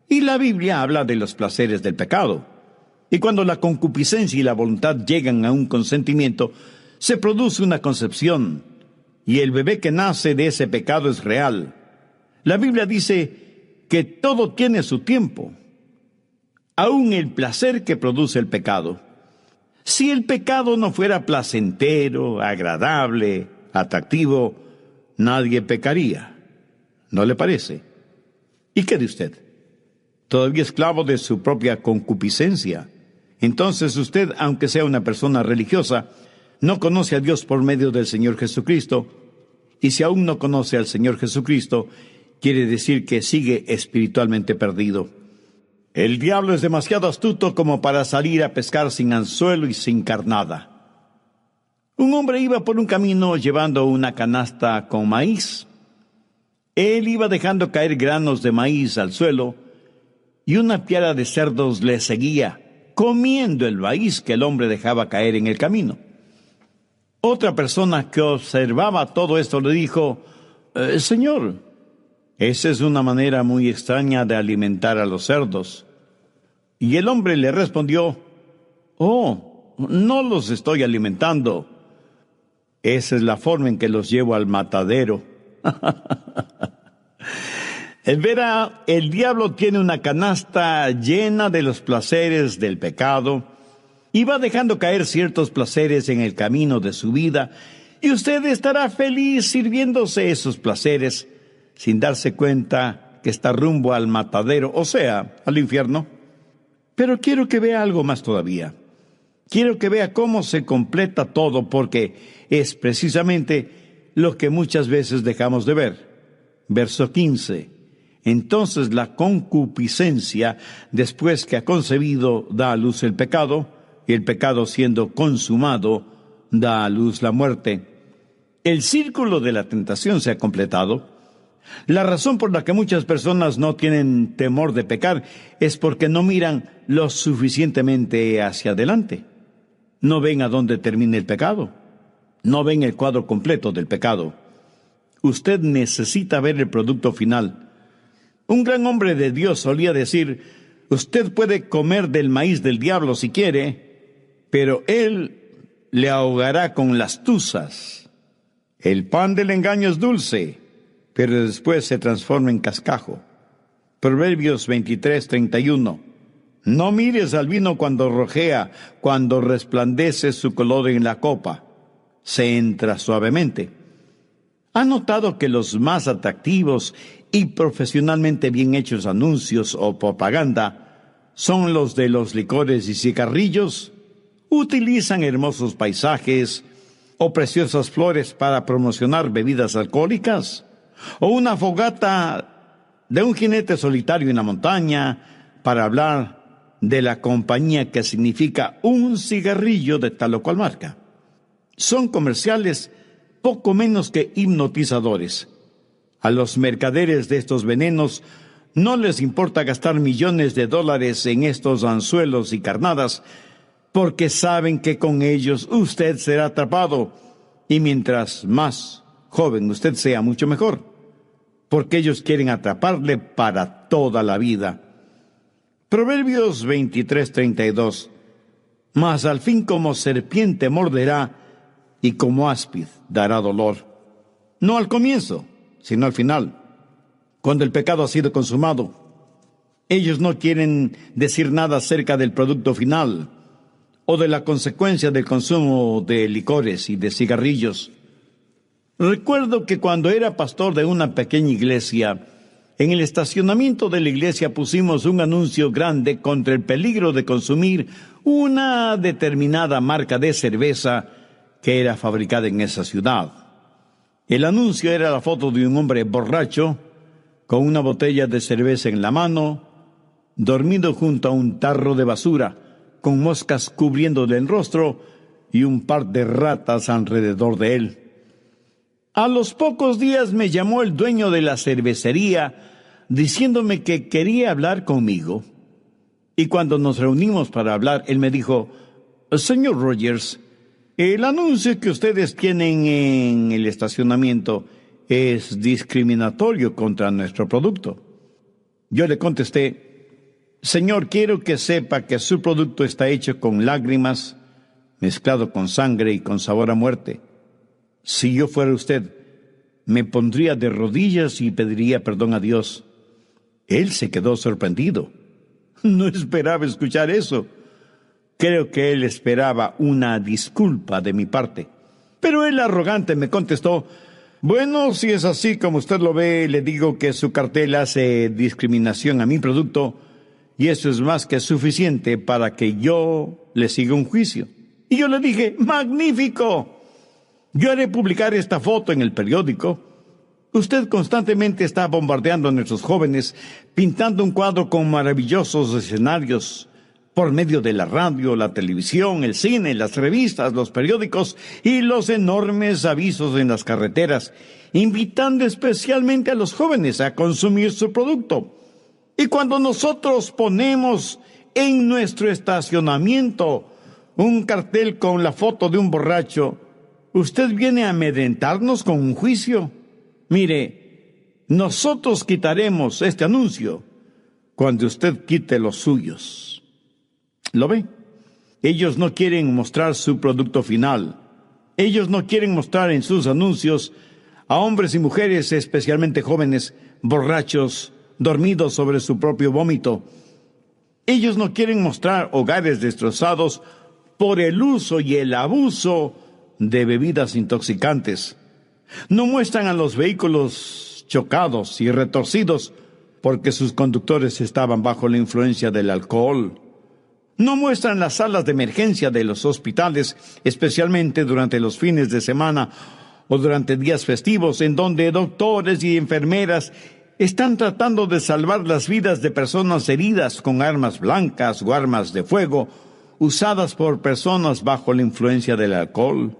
Y la Biblia habla de los placeres del pecado. Y cuando la concupiscencia y la voluntad llegan a un consentimiento, se produce una concepción, y el bebé que nace de ese pecado es real. La Biblia dice que todo tiene su tiempo, aún el placer que produce el pecado. Si el pecado no fuera placentero, agradable, atractivo, nadie pecaría. ¿No le parece? ¿Y qué de usted? ¿Todavía esclavo de su propia concupiscencia? Entonces usted, aunque sea una persona religiosa, no conoce a Dios por medio del Señor Jesucristo, y si aún no conoce al Señor Jesucristo, quiere decir que sigue espiritualmente perdido. El diablo es demasiado astuto como para salir a pescar sin anzuelo y sin carnada. Un hombre iba por un camino llevando una canasta con maíz. Él iba dejando caer granos de maíz al suelo, y una piara de cerdos le seguía, comiendo el maíz que el hombre dejaba caer en el camino. Otra persona que observaba todo esto le dijo: Señor, esa es una manera muy extraña de alimentar a los cerdos. Y el hombre le respondió: Oh, no los estoy alimentando. Esa es la forma en que los llevo al matadero. Verá, el diablo tiene una canasta llena de los placeres del pecado y va dejando caer ciertos placeres en el camino de su vida, y usted estará feliz sirviéndose esos placeres sin darse cuenta que está rumbo al matadero, o sea, al infierno. Pero quiero que vea algo más todavía. Quiero que vea cómo se completa todo, porque es precisamente lo que muchas veces dejamos de ver. Verso 15. Entonces la concupiscencia, después que ha concebido, da a luz el pecado, y el pecado, siendo consumado, da a luz la muerte. El círculo de la tentación se ha completado. La razón por la que muchas personas no tienen temor de pecar es porque no miran lo suficientemente hacia adelante. No ven a dónde termina el pecado. No ven el cuadro completo del pecado. Usted necesita ver el producto final. Un gran hombre de Dios solía decir: usted puede comer del maíz del diablo si quiere, pero él le ahogará con las tuzas. El pan del engaño es dulce, pero después se transforma en cascajo. Proverbios 23:31. No mires al vino cuando rojea, cuando resplandece su color en la copa. Se entra suavemente. ¿Ha notado que los más atractivos y profesionalmente bien hechos anuncios o propaganda son los de los licores y cigarrillos? Utilizan hermosos paisajes o preciosas flores para promocionar bebidas alcohólicas, o una fogata de un jinete solitario en la montaña para hablar de la compañía que significa un cigarrillo de tal o cual marca. Son comerciales poco menos que hipnotizadores. A los mercaderes de estos venenos no les importa gastar millones de dólares en estos anzuelos y carnadas, porque saben que con ellos usted será atrapado, y mientras más joven usted sea, mucho mejor, porque ellos quieren atraparle para toda la vida. Proverbios 23:32. Mas al fin como serpiente morderá, y como áspid dará dolor. No al comienzo, sino al final, cuando el pecado ha sido consumado. Ellos no quieren decir nada acerca del producto final o de la consecuencia del consumo de licores y de cigarrillos. Recuerdo que cuando era pastor de una pequeña iglesia, en el estacionamiento de la iglesia pusimos un anuncio grande contra el peligro de consumir una determinada marca de cerveza que era fabricada en esa ciudad. El anuncio era la foto de un hombre borracho, con una botella de cerveza en la mano, dormido junto a un tarro de basura, con moscas cubriéndole el rostro y un par de ratas alrededor de él. A los pocos días me llamó el dueño de la cervecería diciéndome que quería hablar conmigo. Y cuando nos reunimos para hablar, él me dijo: Señor Rogers, el anuncio que ustedes tienen en el estacionamiento es discriminatorio contra nuestro producto. Yo le contesté: Señor, quiero que sepa que su producto está hecho con lágrimas, mezclado con sangre y con sabor a muerte. Si yo fuera usted, me pondría de rodillas y pediría perdón a Dios. Él se quedó sorprendido. No esperaba escuchar eso. Creo que él esperaba una disculpa de mi parte. Pero él arrogante me contestó: bueno, si es así como usted lo ve, le digo que su cartel hace discriminación a mi producto, y eso es más que suficiente para que yo le siga un juicio. Y yo le dije: ¡magnífico! Yo haré publicar esta foto en el periódico. Usted constantemente está bombardeando a nuestros jóvenes, pintando un cuadro con maravillosos escenarios por medio de la radio, la televisión, el cine, las revistas, los periódicos y los enormes avisos en las carreteras, invitando especialmente a los jóvenes a consumir su producto. Y cuando nosotros ponemos en nuestro estacionamiento un cartel con la foto de un borracho, ¿usted viene a amedrentarnos con un juicio? Mire, nosotros quitaremos este anuncio cuando usted quite los suyos. ¿Lo ve? Ellos no quieren mostrar su producto final. Ellos no quieren mostrar en sus anuncios a hombres y mujeres, especialmente jóvenes, borrachos, dormidos sobre su propio vómito. Ellos no quieren mostrar hogares destrozados por el uso y el abuso de bebidas intoxicantes. No muestran a los vehículos chocados y retorcidos porque sus conductores estaban bajo la influencia del alcohol. No muestran las salas de emergencia de los hospitales, especialmente durante los fines de semana o durante días festivos, en donde doctores y enfermeras están tratando de salvar las vidas de personas heridas con armas blancas o armas de fuego usadas por personas bajo la influencia del alcohol.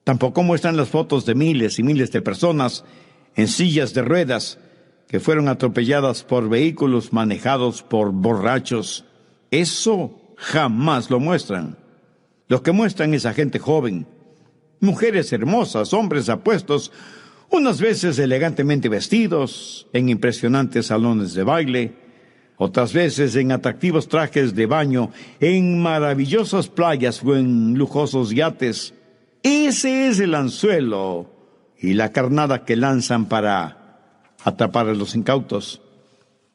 Tampoco muestran las fotos de miles y miles de personas en sillas de ruedas que fueron atropelladas por vehículos manejados por borrachos. Eso jamás lo muestran. Lo que muestran es a gente joven, mujeres hermosas, hombres apuestos, unas veces elegantemente vestidos, en impresionantes salones de baile, otras veces en atractivos trajes de baño, en maravillosas playas o en lujosos yates. Ese es el anzuelo y la carnada que lanzan para atrapar a los incautos.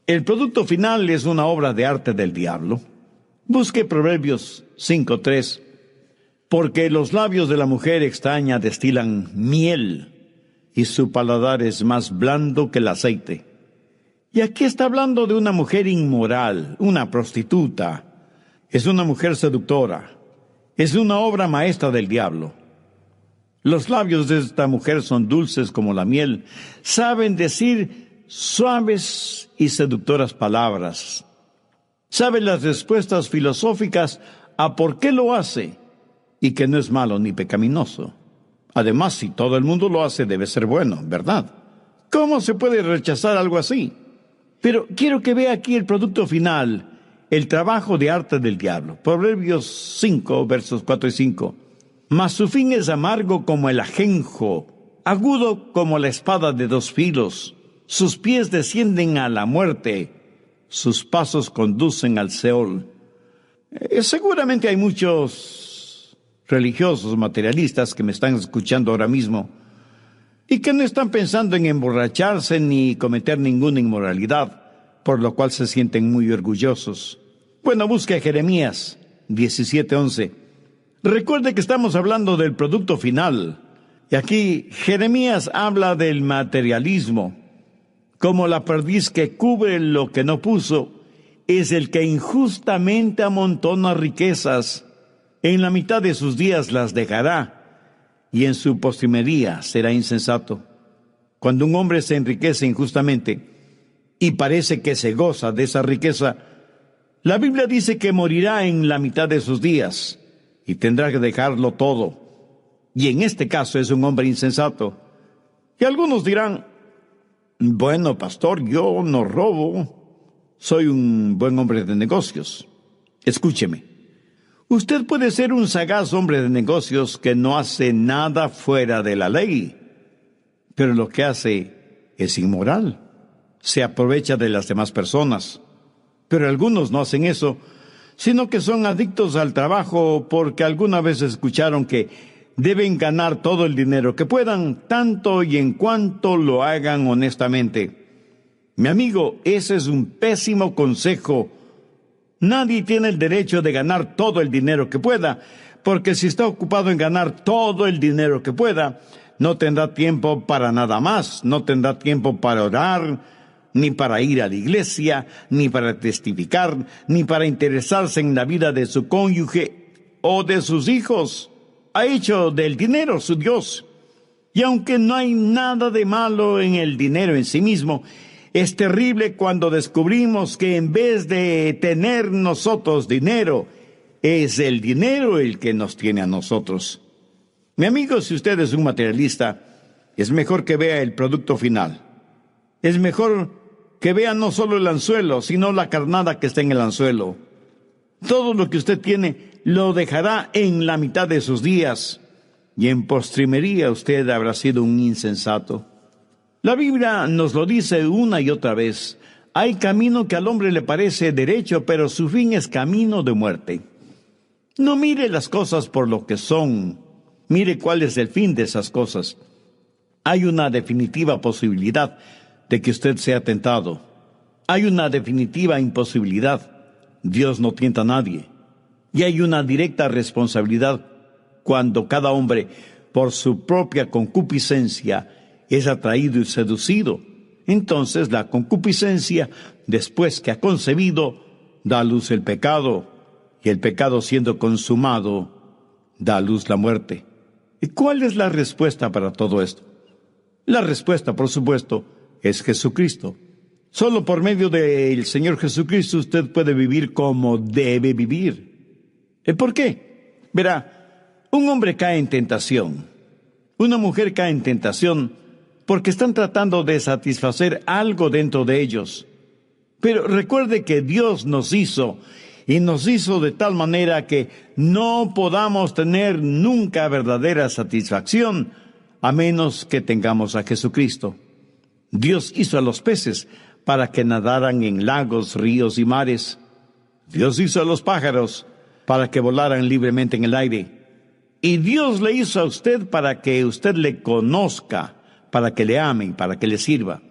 El producto final es una obra de arte del diablo. Busque Proverbios 5:3. Porque los labios de la mujer extraña destilan miel, y su paladar es más blando que el aceite. Y aquí está hablando de una mujer inmoral, una prostituta. Es una mujer seductora. Es una obra maestra del diablo. Los labios de esta mujer son dulces como la miel. Saben decir suaves y seductoras palabras. Saben las respuestas filosóficas a por qué lo hace y que no es malo ni pecaminoso. Además, si todo el mundo lo hace, debe ser bueno, ¿verdad? ¿Cómo se puede rechazar algo así? Pero quiero que vea aquí el producto final, el trabajo de arte del diablo. Proverbios 5, versos 4 y 5. Mas su fin es amargo como el ajenjo, agudo como la espada de dos filos. Sus pies descienden a la muerte, sus pasos conducen al Seol. Seguramente hay muchos religiosos materialistas que me están escuchando ahora mismo y que no están pensando en emborracharse ni cometer ninguna inmoralidad, por lo cual se sienten muy orgullosos. Bueno, busque Jeremías 17:11. Recuerde que estamos hablando del producto final, y aquí Jeremías habla del materialismo. Como la perdiz que cubre lo que no puso, es el que injustamente amontona riquezas. En la mitad de sus días las dejará, y en su postrimería será insensato. Cuando un hombre se enriquece injustamente y parece que se goza de esa riqueza, la Biblia dice que morirá en la mitad de sus días y tendrá que dejarlo todo. Y en este caso es un hombre insensato. Y algunos dirán: bueno, pastor, yo no robo, soy un buen hombre de negocios. Escúcheme. Usted puede ser un sagaz hombre de negocios que no hace nada fuera de la ley, pero lo que hace es inmoral. Se aprovecha de las demás personas. Pero algunos no hacen eso, sino que son adictos al trabajo porque alguna vez escucharon que deben ganar todo el dinero que puedan, tanto y en cuanto lo hagan honestamente. Mi amigo, ese es un pésimo consejo. Nadie tiene el derecho de ganar todo el dinero que pueda, porque si está ocupado en ganar todo el dinero que pueda, no tendrá tiempo para nada más, no tendrá tiempo para orar, ni para ir a la iglesia, ni para testificar, ni para interesarse en la vida de su cónyuge o de sus hijos. Ha hecho del dinero su Dios. Y aunque no hay nada de malo en el dinero en sí mismo, es terrible cuando descubrimos que en vez de tener nosotros dinero, es el dinero el que nos tiene a nosotros. Mi amigo, si usted es un materialista, es mejor que vea el producto final. Es mejor que vea no solo el anzuelo, sino la carnada que está en el anzuelo. Todo lo que usted tiene lo dejará en la mitad de sus días, y en postrimería usted habrá sido un insensato. La Biblia nos lo dice una y otra vez. Hay camino que al hombre le parece derecho, pero su fin es camino de muerte. No mire las cosas por lo que son. Mire cuál es el fin de esas cosas. Hay una definitiva posibilidad de que usted sea tentado. Hay una definitiva imposibilidad. Dios no tienta a nadie. Y hay una directa responsabilidad cuando cada hombre, por su propia concupiscencia, es atraído y seducido. Entonces la concupiscencia, después que ha concebido, da a luz el pecado, y el pecado siendo consumado, da a luz la muerte. ¿Y cuál es la respuesta para todo esto? La respuesta, por supuesto, es Jesucristo. Solo por medio del Señor Jesucristo usted puede vivir como debe vivir. ¿Por qué? Verá, un hombre cae en tentación. Una mujer cae en tentación porque están tratando de satisfacer algo dentro de ellos. Pero recuerde que Dios nos hizo, y nos hizo de tal manera que no podamos tener nunca verdadera satisfacción a menos que tengamos a Jesucristo. Dios hizo a los peces para que nadaran en lagos, ríos y mares. Dios hizo a los pájaros para que volaran libremente en el aire. Y Dios le hizo a usted para que usted le conozca, para que le ame y para que le sirva.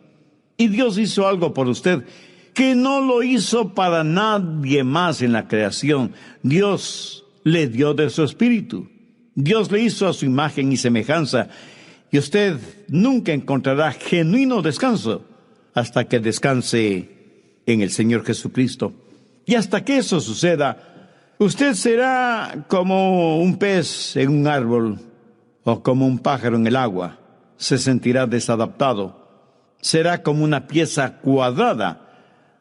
Y Dios hizo algo por usted que no lo hizo para nadie más en la creación. Dios le dio de su espíritu. Dios le hizo a su imagen y semejanza. Y usted nunca encontrará genuino descanso hasta que descanse en el Señor Jesucristo. Y hasta que eso suceda, usted será como un pez en un árbol o como un pájaro en el agua. Se sentirá desadaptado. Será como una pieza cuadrada,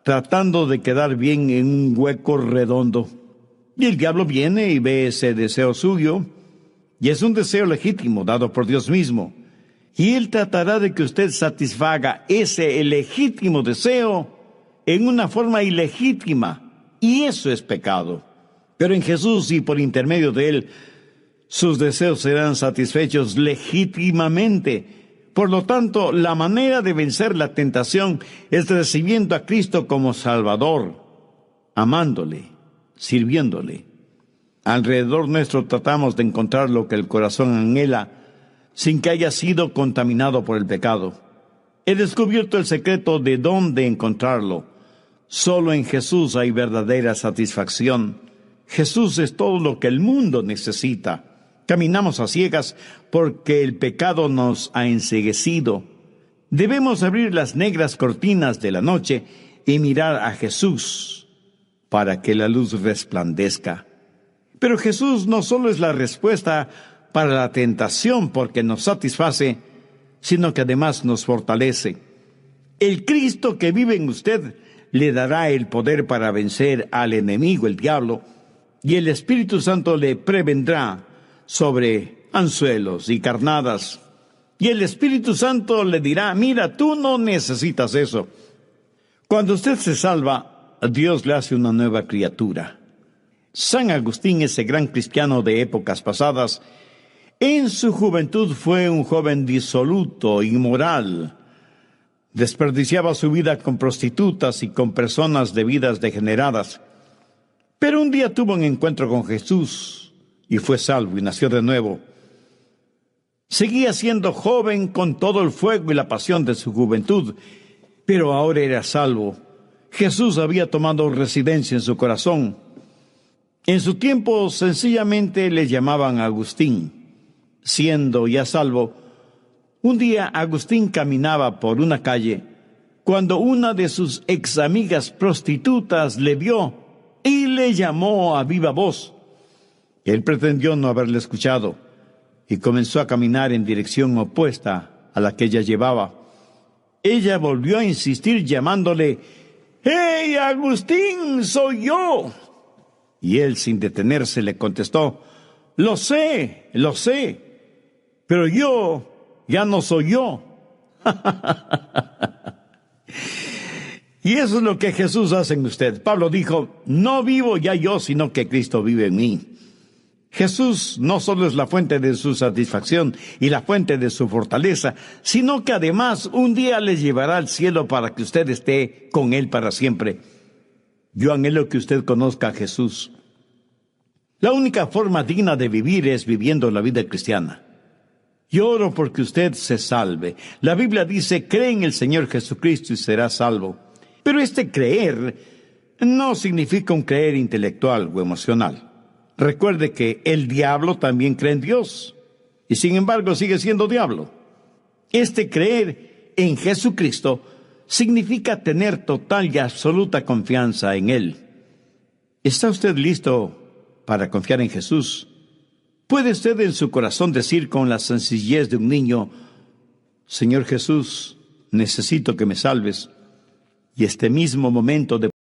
tratando de quedar bien en un hueco redondo. Y el diablo viene y ve ese deseo suyo, y es un deseo legítimo dado por Dios mismo. Y él tratará de que usted satisfaga ese legítimo deseo en una forma ilegítima, y eso es pecado. Pero en Jesús y por intermedio de él, sus deseos serán satisfechos legítimamente. Por lo tanto, la manera de vencer la tentación es recibiendo a Cristo como Salvador, amándole, sirviéndole. Alrededor nuestro tratamos de encontrar lo que el corazón anhela, sin que haya sido contaminado por el pecado. He descubierto el secreto de dónde encontrarlo. Solo en Jesús hay verdadera satisfacción. Jesús es todo lo que el mundo necesita. Caminamos a ciegas porque el pecado nos ha enceguecido. Debemos abrir las negras cortinas de la noche y mirar a Jesús para que la luz resplandezca. Pero Jesús no solo es la respuesta para la tentación porque nos satisface, sino que además nos fortalece. El Cristo que vive en usted le dará el poder para vencer al enemigo, el diablo, y el Espíritu Santo le prevendrá sobre anzuelos y carnadas. Y el Espíritu Santo le dirá, mira, tú no necesitas eso. Cuando usted se salva, Dios le hace una nueva criatura. San Agustín, ese gran cristiano de épocas pasadas, en su juventud fue un joven disoluto, inmoral. Desperdiciaba su vida con prostitutas y con personas de vidas degeneradas. Pero un día tuvo un encuentro con Jesús y fue salvo y nació de nuevo. Seguía siendo joven con todo el fuego y la pasión de su juventud, pero ahora era salvo. Jesús había tomado residencia en su corazón. En su tiempo sencillamente le llamaban Agustín. Siendo ya salvo, un día Agustín caminaba por una calle cuando una de sus ex amigas prostitutas le vio y le llamó a viva voz. Él pretendió no haberle escuchado y comenzó a caminar en dirección opuesta a la que ella llevaba. Ella volvió a insistir llamándole, ¡Hey, Agustín, soy yo! Y él, sin detenerse, le contestó, lo sé, pero yo ya no soy yo. Y eso es lo que Jesús hace en usted. Pablo dijo, no vivo ya yo, sino que Cristo vive en mí. Jesús no solo es la fuente de su satisfacción y la fuente de su fortaleza, sino que además un día les llevará al cielo para que usted esté con Él para siempre. Yo anhelo que usted conozca a Jesús. La única forma digna de vivir es viviendo la vida cristiana. Yo oro porque usted se salve. La Biblia dice, cree en el Señor Jesucristo y será salvo. Pero este creer no significa un creer intelectual o emocional. Recuerde que el diablo también cree en Dios, y sin embargo sigue siendo diablo. Este creer en Jesucristo significa tener total y absoluta confianza en Él. ¿Está usted listo para confiar en Jesús? ¿Puede usted en su corazón decir con la sencillez de un niño, Señor Jesús, necesito que me salves? Y este mismo momento de